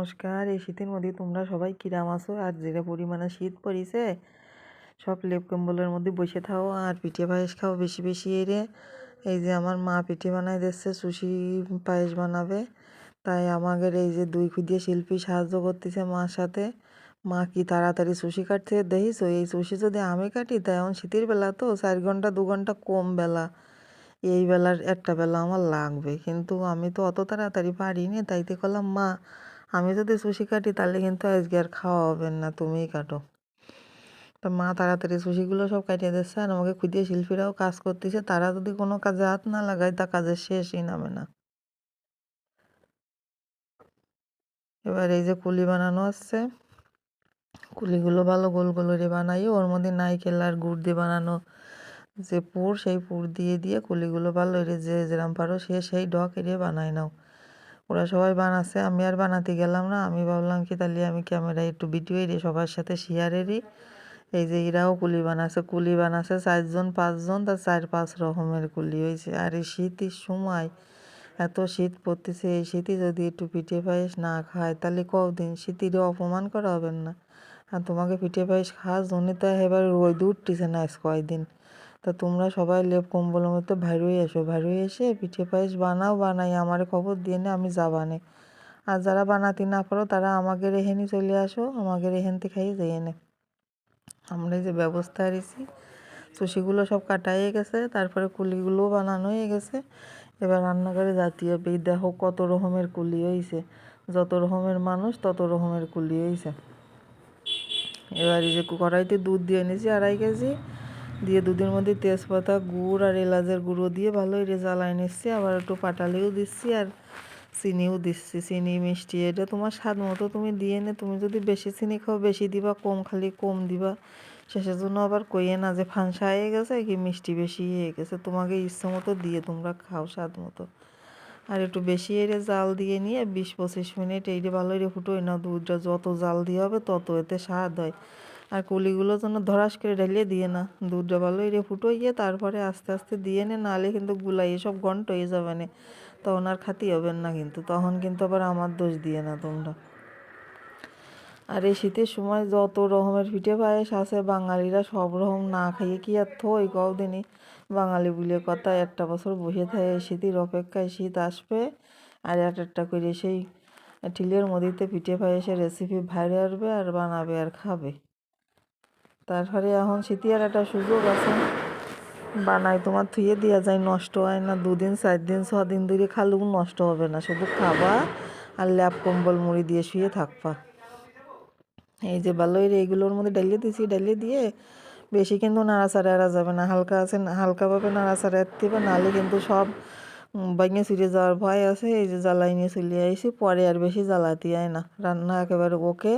নমস্কার। এই শীতের মধ্যে তোমরা সবাই কিরাম আছো? আর যেটা পরিমাণে শীত পড়িছে, সব লেপ কম্বলের মধ্যে বসে থাও আর পিঠে পায়েস খাও বেশি বেশি এরে। এই যে আমার মা পিঠে বানাই দিচ্ছে, সুশি পায়েস বানাবে, তাই আমাদের এই যে দুই খুদিয়ে শিল্পী সাহায্য করতেছে মার সাথে। মা কি তাড়াতাড়ি সুশি কাটতে দেখিস, এই সুশি যদি আমি কাটি তাই এখন শীতের বেলা তো 4 ঘন্টা 2 ঘন্টা কম বেলা, এই বেলার একটা বেলা আমার লাগবে, কিন্তু আমি তো অত তাড়াতাড়ি পারিনি। তাইতে করলাম মা আমি যদি সুশি কাটি তাহলে কিন্তু আজকে আর খাওয়া হবে না, তুমিই কাটো। তো মা তাড়াতাড়ি সুশিগুলো সব কাটিয়ে দিচ্ছে আর আমাকে খুদিয়ে শিল্পীরাও কাজ করতেছে। তারা যদি কোনো কাজে হাত না লাগায় তা কাজের শেষই নামে না। এবার এই যে কুলি বানানো হচ্ছে, কুলিগুলো ভালো গোল গোল করে বানাই, ওর মধ্যে নারকেল আর গুড় দিয়ে বানানো যে পুর, সেই পুর দিয়ে দিয়ে কুলিগুলো ভালো করে যে যেরম পারো সেই ডক এরিয়ে বানাই নাও। ওরা সবাই বানাচ্ছে, আমি আর বানাতে গেলাম না। আমি ভাবলাম কি তাহলে আমি ক্যামেরায় একটু ভিডিও এড়িয়ে সবার সাথে শেয়ারেরই। এই যে এরাও কুলি বানাচ্ছে 4জন 5জন, তা 4-5 রকমের কুলি হয়েছে। আর এই শীতের সময় এত শীত পড়তেছে, এই শীতে যদি একটু পিঠে পায়েস না খায় তাহলে কদিন শীতেরও অপমান করা হবে না। আর তোমাকে পিঠে পায়েস খাওয়ার জন্য তো এবার রোদ উঠতেছে না আজ কয়দিন। তা তোমরা সবাই লেপ কম্বলের মধ্যে ভারী এসো, ভারী এসে পিঠে পায়েস বানাই আমার খবর দিয়ে নে, আমি যাবানে। আর যারা বানাতে না পারো তারা আমাদের এখানে চলে আসো, আমাদের এখান থেকে খাইয়ে যেয়ে নে। আমরা এই যে ব্যবস্থা হারিয়েছি, সুশিগুলো সব কাটা হয়ে গেছে, তারপরে কুলিগুলোও বানানো হয়ে গেছে। এবার রান্নাঘরে জাতীয় এই দেখো কত রকমের কুলি হয়েছে, যত রকমের মানুষ তত রকমের কুলি হয়েছে। এবার এই যে কড়াইতে দুধ দিয়ে এনেছি 2.5 কেজি, দিয়ে দুধের মধ্যে তেজপাতা গুড় আর এলাচের গুঁড়ো দিয়ে ভালো করে জ্বালাই নিচ্ছি। আবার একটু পাটালিও দিচ্ছি আর চিনিও দিচ্ছি। চিনি মিষ্টি এটা তোমার স্বাদ মতো তুমি দিয়ে নে। তুমি যদি বেশি চিনি খাও বেশি দিবা, কম খালি কম দিবা। শেষের জন্য আবার কইয়ে না যে ফাঁসা হয়ে গেছে কি মিষ্টি বেশি হয়ে গেছে, তোমাকে ইচ্ছে মতো দিয়ে তোমরা খাও স্বাদ মতো। আর একটু বেশি এরে জাল দিয়ে নিয়ে 20-25 মিনিট এইটা ভালো করে ফুটোই না। দুধটা যত জাল দিয়ে হবে তত এতে স্বাদ হয়। আর কুলিগুলো যেন ধরাস করে ঢালিয়ে দিয়ে না, দুধটা ভালো করে ফুটোইয়ে তারপরে আস্তে আস্তে দিয়ে নে, নাহলে কিন্তু গুলাই এসব গন্ট হয়ে যাবে না, তখন আর খাতি হবেন না কিন্তু, তখন কিন্তু আবার আমার দোষ দিয়ে না তোমরা। আর এই শীতের সময় যত রকমের পিঠে পায়েস আছে বাঙালিরা সব রকম না খাইয়ে কি আর থই কদিনই। বাঙালি বলে কথা, একটা বছর বসে থাকে শীতের অপেক্ষায়, শীত আসবে আর একটা করে সেই ঠিলের মধ্যেতে পিঠে পায়েসের রেসিপি বাইরে আসবে আর বানাবে আর খাবে। তারপরে এখন শীতে আর একটা সুযোগ আছে, বানাই তোমার থুয়ে দেওয়া যায়, নষ্ট হয় না। 2 দিন 4 দিন 6 দিন ধরে খালেও নষ্ট হবে না, শুধু খাবা আর ল্যাপ কম্বল মুড়ি দিয়ে শুয়ে থাকবা। এই যে ভালো এইগুলোর মধ্যে ডালিয়ে দিয়েছি, ডালিয়ে দিয়ে বেশি কিন্তু নাড়াচাড়া এরা যাবে না, হালকা আছে হালকাভাবে নাড়াচাড়া দিবে, নাহলে কিন্তু সব ভাঙে ছিঁড়ে যাওয়ার ভয় আছে। এই যে জ্বালাই নিয়ে চলে আইসি, পরে আর বেশি জ্বালাতে হয় না, রান্না একেবারে ওকে।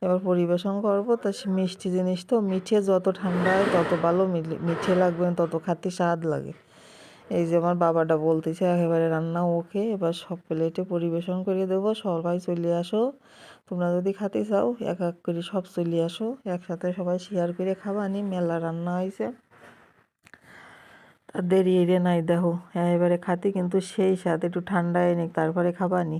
এবার পরিবেশন করবো। তা মিষ্টি জিনিস তো, মিঠে যত ঠান্ডা হয় তত ভালো, মিঠে লাগবে তত খাতে স্বাদ লাগে। এই যে আমার বাবাটা বলতেছে একেবারে রান্না ওকে, এবার সব প্লেটে পরিবেশন করে দেবো। সবাই চলে আসো, তোমরা যদি খাতে চাও এক এক করে সব চলে আসো, একসাথে সবাই শেয়ার করে খাবানি। মেলা রান্না হয়েছে, আর দেরি এড়ে নাই দেখো, এবারে খাতে কিন্তু সেই স্বাদ, একটু ঠান্ডা এনে তারপরে খাবানি।